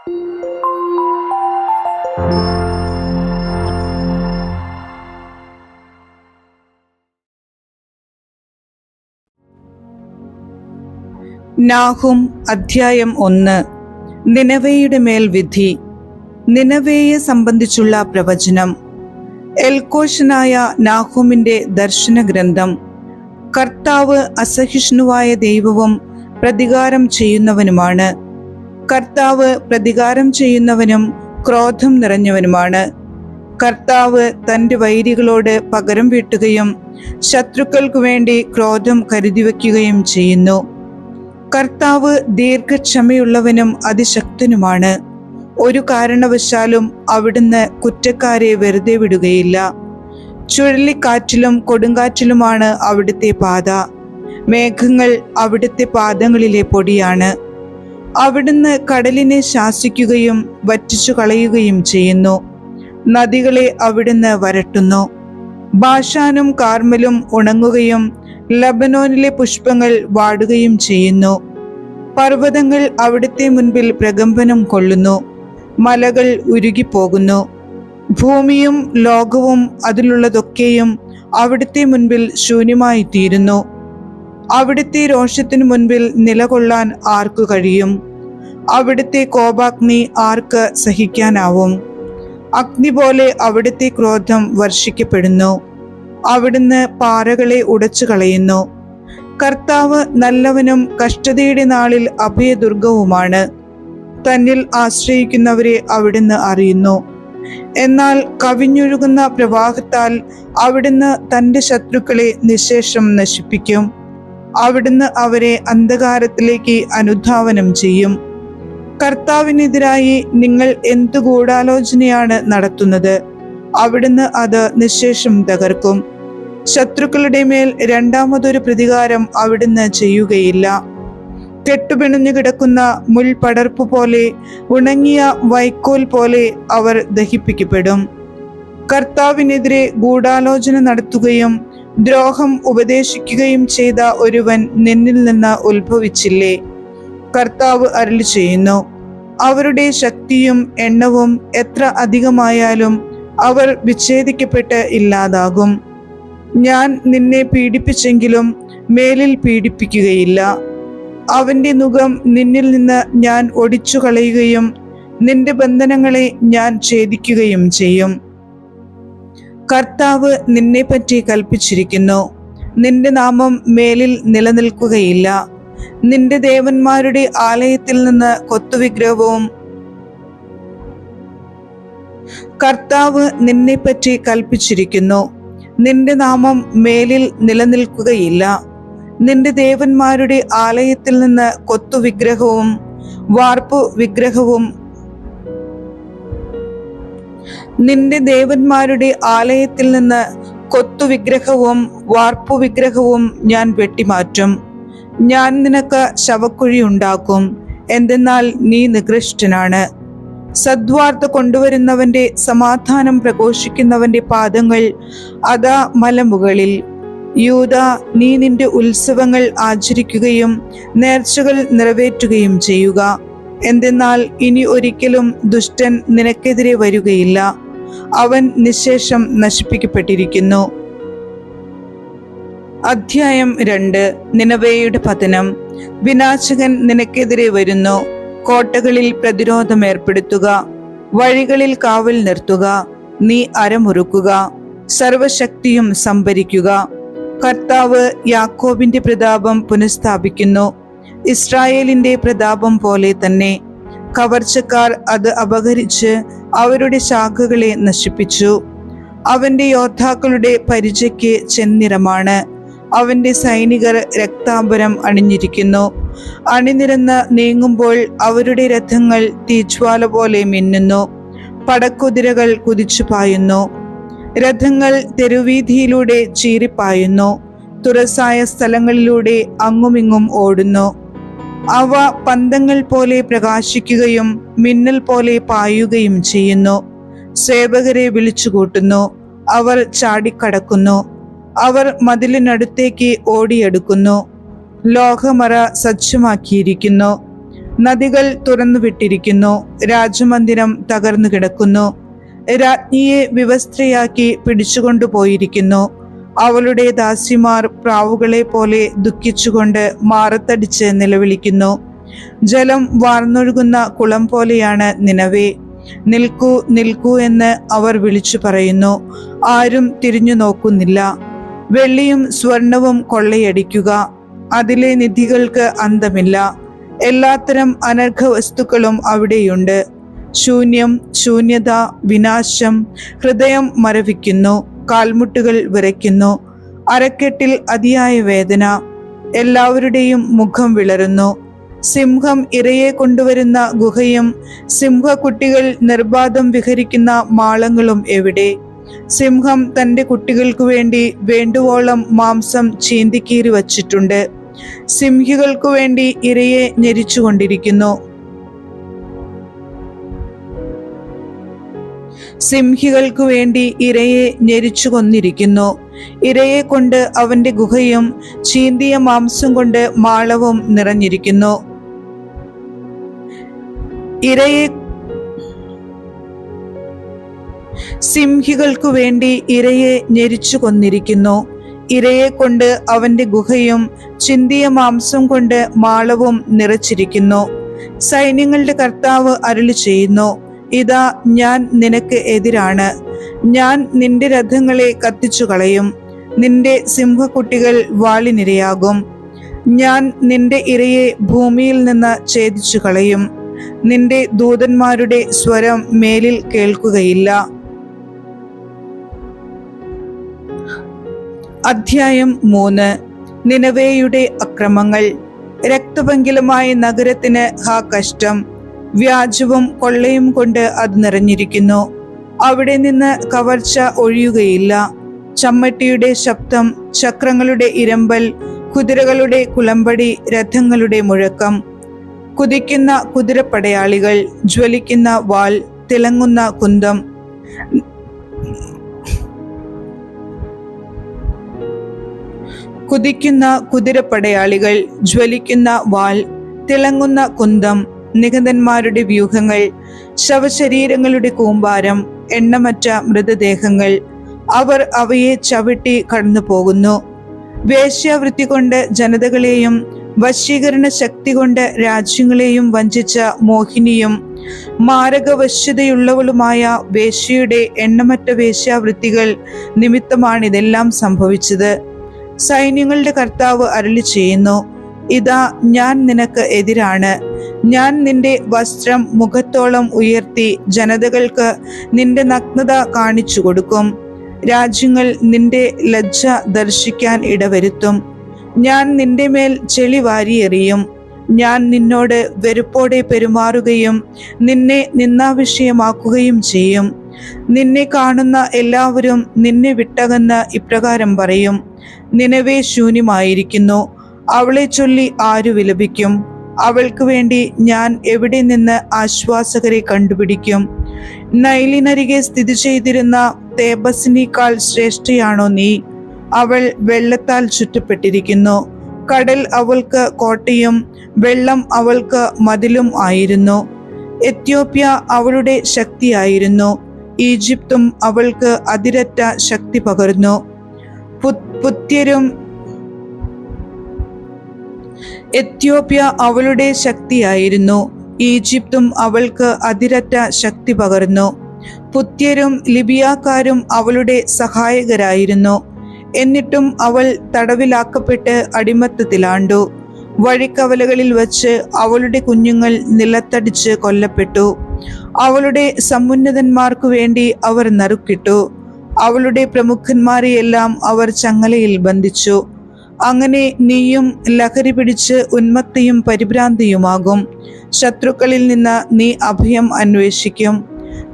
Nahum അധ്യായം 1. നിനവേയുടെ മേൽ വിധി. നിനവേയെ സംബന്ധിച്ചുള്ള പ്രവചനം. എൽക്കോഷനായ നാഹുമിന്റെ ദർശന ഗ്രന്ഥം. കർത്താവ് അസഹിഷ്ണുവായ ദൈവവും പ്രതികാരം ചെയ്യുന്നവനുമാണ്. കർത്താവ് പ്രതികാരം ചെയ്യുന്നവനും ക്രോധം നിറഞ്ഞവനുമാണ്. കർത്താവ് തൻ്റെ വൈരികളോട് പകരം വീട്ടുകയും ശത്രുക്കൾക്കു വേണ്ടി ക്രോധം കരുതിവെക്കുകയും ചെയ്യുന്നു. കർത്താവ് ദീർഘക്ഷമയുള്ളവനും അതിശക്തനുമാണ്. ഒരു കാരണവശാലും അവിടുന്ന് കുറ്റക്കാരെ വെറുതെ വിടുകയില്ല. ചുഴലിക്കാറ്റിലും കൊടുങ്കാറ്റിലുമാണ് അവിടുത്തെ പാത. മേഘങ്ങൾ അവിടുത്തെ പാദങ്ങളിലെ പൊടിയാണ്. അവിടുന്ന് കടലിനെ ശാസിക്കുകയും വറ്റിച്ചു കളയുകയും ചെയ്യുന്നു. നദികളെ അവിടുന്ന് വരട്ടുന്നു. ബാഷാനും കാർമലും ഉണങ്ങുകയും ലബനോനിലെ പുഷ്പങ്ങൾ വാടുകയും ചെയ്യുന്നു. പർവ്വതങ്ങൾ അവിടുത്തെ മുൻപിൽ പ്രകമ്പനം കൊള്ളുന്നു. മലകൾ ഉരുകിപ്പോകുന്നു. ഭൂമിയും ലോകവും അതിലുള്ളതൊക്കെയും അവിടുത്തെ മുൻപിൽ ശൂന്യമായി തീരുന്നു. അവിടുത്തെ രോഷത്തിനു മുൻപിൽ നിലകൊള്ളാൻ ആർക്കു കഴിയും? അവിടുത്തെ കോപാഗ്നി ആർക്ക് സഹിക്കാനാവും? അഗ്നി പോലെ അവിടുത്തെ ക്രോധം വർഷിക്കപ്പെടുന്നു. അവിടുന്ന് പാറകളെ ഉടച്ചു കളയുന്നു. കർത്താവ് നല്ലവനും കഷ്ടതയുടെ നാളിൽ അഭയദുർഗവുമാണ്. തന്നിൽ ആശ്രയിക്കുന്നവരെ അവിടുന്ന് അറിയുന്നു. എന്നാൽ കവിഞ്ഞൊഴുകുന്ന പ്രവാഹത്താൽ അവിടുന്ന് തൻ്റെ ശത്രുക്കളെ നിശേഷം നശിപ്പിക്കും. അവിടുന്ന് അവരെ അന്ധകാരത്തിലേക്ക് അനുധാവനം ചെയ്യും. കർത്താവിനെതിരായി നിങ്ങൾ എന്തു ഗൂഢാലോചനയാണ് നടത്തുന്നത്? അവിടുന്ന് അത് നിശേഷം തകർക്കും. ശത്രുക്കളുടെ മേൽ രണ്ടാമതൊരു പ്രതികാരം അവിടുന്ന് ചെയ്യുകയില്ല. കെട്ടുപിണഞ്ഞു കിടക്കുന്ന മുൾപടർപ്പ് പോലെ, ഉണങ്ങിയ വൈക്കോൽ പോലെ അവർ ദഹിപ്പിക്കപ്പെടും. കർത്താവിനെതിരെ ഗൂഢാലോചന നടത്തുകയും ദ്രോഹം ഉപദേശിക്കുകയും ചെയ്ത ഒരുവൻ നിന്നിൽ നിന്ന് ഉത്ഭവിച്ചില്ലേ? കർത്താവ് അരുളി ചെയ്യുന്നു, അവരുടെ ശക്തിയും എണ്ണവും എത്ര അധികമായാലും അവർ വിച്ഛേദിക്കപ്പെട്ട് ഇല്ലാതാകും. ഞാൻ നിന്നെ പീഡിപ്പിച്ചെങ്കിലും മേലിൽ പീഡിപ്പിക്കുകയില്ല. അവന്റെ നുകം നിന്നിൽ നിന്ന് ഞാൻ ഒടിച്ചു കളയുകയും നിന്റെ ബന്ധനങ്ങളെ ഞാൻ ഛേദിക്കുകയും ചെയ്യും. കർത്താവ് നിന്നെപ്പറ്റി കൽപ്പിച്ചിരിക്കുന്നു, നിന്റെ നാമം മേലിൽ നിലനിൽക്കുകയില്ല. നിന്റെ ദേവന്മാരുടെ ആലയത്തിൽ നിന്ന് കൊത്തുവിഗ്രഹവും കർത്താവ് നിന്നെപ്പറ്റി കൽപ്പിച്ചിരിക്കുന്നു, നിന്റെ നാമം മേലിൽ നിലനിൽക്കുകയില്ല. നിന്റെ ദേവന്മാരുടെ ആലയത്തിൽ നിന്ന് കൊത്തുവിഗ്രഹവും വാർപ്പു വിഗ്രഹവും നിന്റെ ദേവന്മാരുടെ ആലയത്തിൽ നിന്ന് കൊത്തുവിഗ്രഹവും വാർപ്പു വിഗ്രഹവും ഞാൻ വെട്ടിമാറ്റും. ഞാൻ നിനക്ക് ശവക്കുഴി ഉണ്ടാക്കും, എന്തെന്നാൽ നീ നികൃഷ്ടനാണ്. സദ്വാർത്ത കൊണ്ടുവരുന്നവന്റെ സമാധാനം പ്രഘോഷിക്കുന്നവന്റെ പാദങ്ങൾ അതാ മലമുകളിൽ. യൂദാ, നീ നിന്റെ ഉത്സവങ്ങൾ ആചരിക്കുകയും നേർച്ചകൾ നിറവേറ്റുകയും ചെയ്യുക. എന്തെന്നാൽ ഇനി ഒരിക്കലും ദുഷ്ടൻ നിനക്കെതിരെ വരികയില്ല. അവൻ നിശേഷം നശിപ്പിക്കപ്പെട്ടിരിക്കുന്നു. അധ്യായം 2. നിനവേയുടെ പതനം. വിനാശകൻ നിനക്കെതിരെ വരുന്നു. കോട്ടകളിൽ പ്രതിരോധം ഏർപ്പെടുത്തുക, വഴികളിൽ കാവൽ നിർത്തുക. നീ അരമുറുക്കുക, സർവശക്തിയും സംഭരിക്കുക. കർത്താവ് യാക്കോബിന്റെ പ്രതാപം പുനഃസ്ഥാപിക്കുന്നു, ഇസ്രായേലിന്റെ പ്രതാപം പോലെ തന്നെ. കവർച്ചക്കാർ അത് അപഹരിച്ച് അവരുടെ ശാഖകളെ നശിപ്പിച്ചു. അവന്റെ യോദ്ധാക്കളുടെ പരിചയ്ക്ക് ചെന്നിറമാണ്. അവന്റെ സൈനികർ രക്താംബരം അണിഞ്ഞിരിക്കുന്നു. അണിനിരന്ന് നീങ്ങുമ്പോൾ അവരുടെ രഥങ്ങൾ തീജ്വാല പോലെ മിന്നുന്നു. പടക്കുതിരകൾ കുതിച്ചു പായുന്നു. രഥങ്ങൾ തെരുവീഥിയിലൂടെ ചീറിപ്പായുന്നു. തുറസായ സ്ഥലങ്ങളിലൂടെ അങ്ങുമിങ്ങും ഓടുന്നു. അവ പന്തങ്ങൾ പോലെ പ്രകാശിക്കുകയും മിന്നൽ പോലെ പായുകയും ചെയ്യുന്നു. സേവകരെ വിളിച്ചുകൂട്ടുന്നു. അവർ ചാടിക്കടക്കുന്നു. അവർ മതിലിനടുത്തേക്ക് ഓടിയെടുക്കുന്നു. ലോഹമറ സജ്ജമാക്കിയിരിക്കുന്നു. നദികൾ തുറന്നുവിട്ടിരിക്കുന്നു. രാജമന്ദിരം തകർന്നു കിടക്കുന്നു. രാജ്ഞിയെ വിവസ്ത്രയാക്കി പിടിച്ചുകൊണ്ടുപോയിരിക്കുന്നു. അവളുടെ ദാസിമാർ പ്രാവുകളെ പോലെ ദുഃഖിച്ചുകൊണ്ട് മാറത്തടിച്ച് നിലവിളിക്കുന്നു. ജലം വാർന്നൊഴുകുന്ന കുളം പോലെയാണ് നിനവേ. നിൽക്കൂ, നിൽക്കൂ എന്ന് അവർ വിളിച്ചു പറയുന്നു. ആരും തിരിഞ്ഞു നോക്കുന്നില്ല. വെള്ളിയും സ്വർണവും കൊള്ളയടിക്കുക, അതിലെ നിധികൾക്ക് അന്തമില്ല. എല്ലാത്തരം അനർഘ വസ്തുക്കളും അവിടെയുണ്ട്. ശൂന്യം, ശൂന്യത, വിനാശം. ഹൃദയം മരവിക്കുന്നു, കാൽമുട്ടുകൾ വിറയ്ക്കുന്നു. അരക്കെട്ടിൽ അതിയായ വേദന. എല്ലാവരുടെയും മുഖം വിളറുന്നു. സിംഹം ഇരയെ കൊണ്ടുവരുന്ന ഗുഹയും സിംഹക്കുട്ടികൾ നിർബാധം വിഹരിക്കുന്ന മാളങ്ങളും എവിടെ? സിംഹം തൻ്റെ കുട്ടികൾക്കു വേണ്ടി വേണ്ടുവോളം മാംസം ചീന്തിക്കീറി വച്ചിട്ടുണ്ട്. സിംഹികൾക്കു വേണ്ടി ഇരയെ ഞെരിച്ചുകൊണ്ടിരിക്കുന്നു. സിംഹികൾക്കു വേണ്ടി ഇരയെ ഞെരിച്ചു കൊന്നിരിക്കുന്നു. ഇരയെ കൊണ്ട് അവന്റെ ഗുഹയും ചീന്തിയ മാംസം കൊണ്ട് മാളവും നിറഞ്ഞിരിക്കുന്നു. സിംഹികൾക്കു വേണ്ടി ഇരയെ ഞെരിച്ചു കൊന്നിരിക്കുന്നു. ഇരയെ കൊണ്ട് അവന്റെ ഗുഹയും ചിന്തിയ മാംസം കൊണ്ട് മാളവും നിറച്ചിരിക്കുന്നു. സൈന്യങ്ങളുടെ കർത്താവ് അരുളി ചെയ്യുന്നു, ഇതാ ഞാൻ നിനക്ക് എതിരാണ്. ഞാൻ നിന്റെ രഥങ്ങളെ കത്തിച്ചു കളയും. നിന്റെ സിംഹക്കുട്ടികൾ വാളിനിരയാകും. ഞാൻ നിന്റെ ഇരയെ ഭൂമിയിൽ നിന്ന് ഛേദിച്ചു കളയും. നിന്റെ ദൂതന്മാരുടെ സ്വരം മേലിൽ കേൾക്കുകയില്ല. അധ്യായം 3. നിനവേയുടെ അക്രമങ്ങൾ. രക്തപങ്കിലമായ നഗരത്തിന് ഹാ കഷ്ടം! വ്യാജവും കൊള്ളയും കൊണ്ട് അത് നിറഞ്ഞിരിക്കുന്നു. അവിടെ നിന്ന് കവർച്ച ഒഴിയുകയില്ല. ചമ്മട്ടിയുടെ ശബ്ദം, ചക്രങ്ങളുടെ ഇരമ്പൽ, കുതിരകളുടെ കുളമ്പടി, രഥങ്ങളുടെ മുഴക്കം. കുതിക്കുന്ന കുതിരപ്പടയാളികൾ, ജ്വലിക്കുന്ന വാൾ, തിളങ്ങുന്ന കുന്തം. കുതിക്കുന്ന കുതിരപ്പടയാളികൾ, ജ്വലിക്കുന്ന വാൾ, തിളങ്ങുന്ന കുന്തം, നിഹതന്മാരുടെ വ്യൂഹങ്ങൾ, ശവശരീരങ്ങളുടെ കൂമ്പാരം, എണ്ണമറ്റ മൃതദേഹങ്ങൾ. അവർ അവയെ ചവിട്ടി കടന്നു പോകുന്നു. വേശ്യാവൃത്തി കൊണ്ട് ജനതകളെയും വശീകരണ ശക്തി കൊണ്ട് രാജ്യങ്ങളെയും വഞ്ചിച്ച മോഹിനിയും മാരകവശ്യതയുള്ളവളുമായ വേശ്യയുടെ എണ്ണമറ്റ വേശ്യാവൃത്തികൾ നിമിത്തമാണിതെല്ലാം സംഭവിച്ചത്. സൈന്യങ്ങളുടെ കർത്താവ് അരുളി ചെയ്യുന്നു, ഇതാ ഞാൻ നിനക്ക് എതിരാണ്. ഞാൻ നിന്റെ വസ്ത്രം മുഖത്തോളം ഉയർത്തി ജനതകൾക്ക് നിന്റെ നഗ്നത കാണിച്ചു കൊടുക്കും. രാജ്യങ്ങൾ നിന്റെ ലജ്ജ ദർശിക്കാൻ ഇടവരുത്തും. ഞാൻ നിന്റെ മേൽ ചെളി വാരിയെറിയും. ഞാൻ നിന്നോട് വെറുപ്പോടെ പെരുമാറുകയും നിന്നെ നിന്ദാവിഷയമാക്കുകയും ചെയ്യും. നിന്നെ കാണുന്ന എല്ലാവരും നിന്നെ വിട്ടകന്ന് ഇപ്രകാരം പറയും, നിനവേ ശൂന്യമായിരിക്കുന്നു. അവളെ ചൊല്ലി ആരു വിലപിക്കും? അവൾക്ക് വേണ്ടി ഞാൻ എവിടെ നിന്ന് ആശ്വാസകരെ കണ്ടുപിടിക്കും? നൈലിനരികെ സ്ഥിതി ചെയ്തിരുന്ന തേബസിനേക്കാൾ ശ്രേഷ്ഠയാണോ നീ? അവൾ വെള്ളത്താൽ ചുറ്റപ്പെട്ടിരിക്കുന്നു. കടൽ അവൾക്ക് കോട്ടയും വെള്ളം അവൾക്ക് മതിലും ആയിരുന്നു. എത്യോപ്യ അവളുടെ ശക്തിയായിരുന്നു. ഈജിപ്തും അവൾക്ക് അതിരറ്റ ശക്തി പകർന്നു. പുത്യരും എത്യോപ്യ അവളുടെ ശക്തിയായിരുന്നു. ഈജിപ്തും അവൾക്ക് അതിരറ്റ ശക്തി പകർന്നു. പുത്യരും ലിബിയാക്കാരും അവളുടെ സഹായകരായിരുന്നു. എന്നിട്ടും അവൾ തടവിലാക്കപ്പെട്ട് അടിമത്തത്തിലാണ്ടു. വഴിക്കവലകളിൽ വച്ച് അവളുടെ കുഞ്ഞുങ്ങൾ നിലത്തടിച്ച് കൊല്ലപ്പെട്ടു. അവളുടെ സമുന്നതന്മാർക്കു വേണ്ടി അവർ നറുക്കിട്ടു. അവളുടെ പ്രമുഖന്മാരെയെല്ലാം അവർ ചങ്ങലയിൽ ബന്ധിച്ചു. അങ്ങനെ നീയും ലഹരി പിടിച്ച് ഉന്മത്തയും പരിഭ്രാന്തിയുമാകും. ശത്രുക്കളിൽ നിന്ന് നീ അഭയം അന്വേഷിക്കും.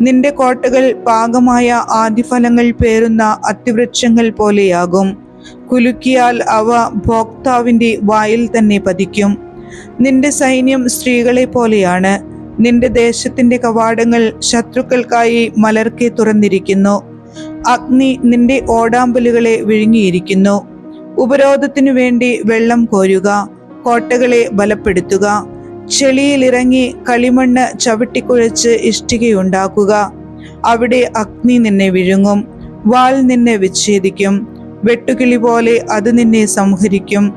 നിന്റെ കോട്ടകൾ പാകമായ ആദിഫലങ്ങൾ പേറുന്ന അത്തിവൃക്ഷങ്ങൾ പോലെയാകും. കുലുക്കിയാൽ അവ ഭോക്താവിൻ്റെ വായിൽ തന്നെ പതിക്കും. നിന്റെ സൈന്യം സ്ത്രീകളെ പോലെയാണ്. നിന്റെ ദേശത്തിന്റെ കവാടങ്ങൾ ശത്രുക്കൾക്കായി മലർക്കെ തുറന്നിരിക്കുന്നു. അഗ്നി നിന്റെ ഓടാമ്പലുകളെ വിഴുങ്ങിയിരിക്കുന്നു. ഉപരോധത്തിനു വേണ്ടി വെള്ളം കോരുക, കോട്ടകളെ ബലപ്പെടുത്തുക. ചെളിയിലിറങ്ങി കളിമണ്ണ് ചവിട്ടിക്കുഴച്ച് ഇഷ്ടികയുണ്ടാക്കുക. അവിടെ അഗ്നി നിന്നെ വിഴുങ്ങും, വാൾ നിന്നെ വിച്ഛേദിക്കും. വെട്ടുകിളി പോലെ അത് നിന്നെ സംഹരിക്കും.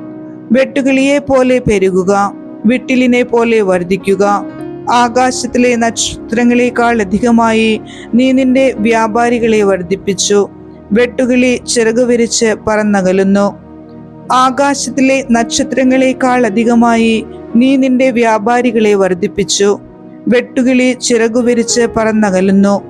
വെട്ടുകിളിയെ പോലെ പെരുകുക, വിട്ടിലിനെ പോലെ വർദ്ധിക്കുക. ആകാശത്തിലെ നക്ഷത്രങ്ങളെക്കാൾ അധികമായി നീ നിന്റെ വ്യാപാരികളെ വർദ്ധിപ്പിച്ചു. വെട്ടുകിളി ചിറകു വിരിച്ച് പറന്നകലുന്നു. ആകാശത്തിലെ നക്ഷത്രങ്ങളെക്കാൾ അധികമായി നീ നിന്റെ വ്യാപാരികളെ വർദ്ധിപ്പിച്ചു. വെട്ടുകിളി ചിറകു വിരിച്ച് പറന്നകലുന്നു.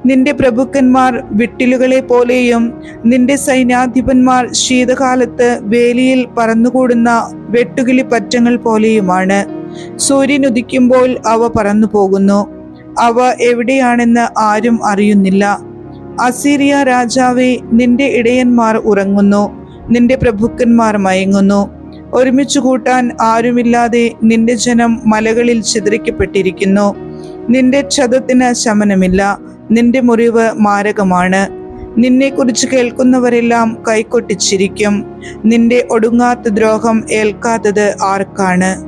നിന്റെ പ്രഭുക്കന്മാർ വിട്ടിലുകളെ പോലെയും നിന്റെ സൈന്യാധിപന്മാർ ശീതകാലത്ത് വേലിയിൽ പറന്നുകൂടുന്ന വെട്ടുകിളി പറ്റങ്ങൾ പോലെയുമാണ്. സൂര്യൻ ഉദിക്കുമ്പോൾ അവ പറന്നു പോകുന്നു. അവ എവിടെയാണെന്ന് ആരും അറിയുന്നില്ല. അസീറിയ രാജാവേ, നിന്റെ ഇടയന്മാർ ഉറങ്ങുന്നു, നിന്റെ പ്രഭുക്കന്മാർ മയങ്ങുന്നു. ഒരുമിച്ചു കൂട്ടാൻ ആരുമില്ലാതെ നിന്റെ ജനം മലകളിൽ ചിതറിക്കപ്പെട്ടിരിക്കുന്നു. നിന്റെ ക്ഷതത്തിന് ശമനമില്ല, നിന്റെ മുറിവ് മാരകമാണ്. നിന്നെക്കുറിച്ച് കേൾക്കുന്നവരെല്ലാം കൈകൊട്ടിച്ചിരിക്കും. നിന്റെ ഒടുങ്ങാത്ത ദ്രോഹം ഏൽക്കാത്തത് ആർക്കാണ്?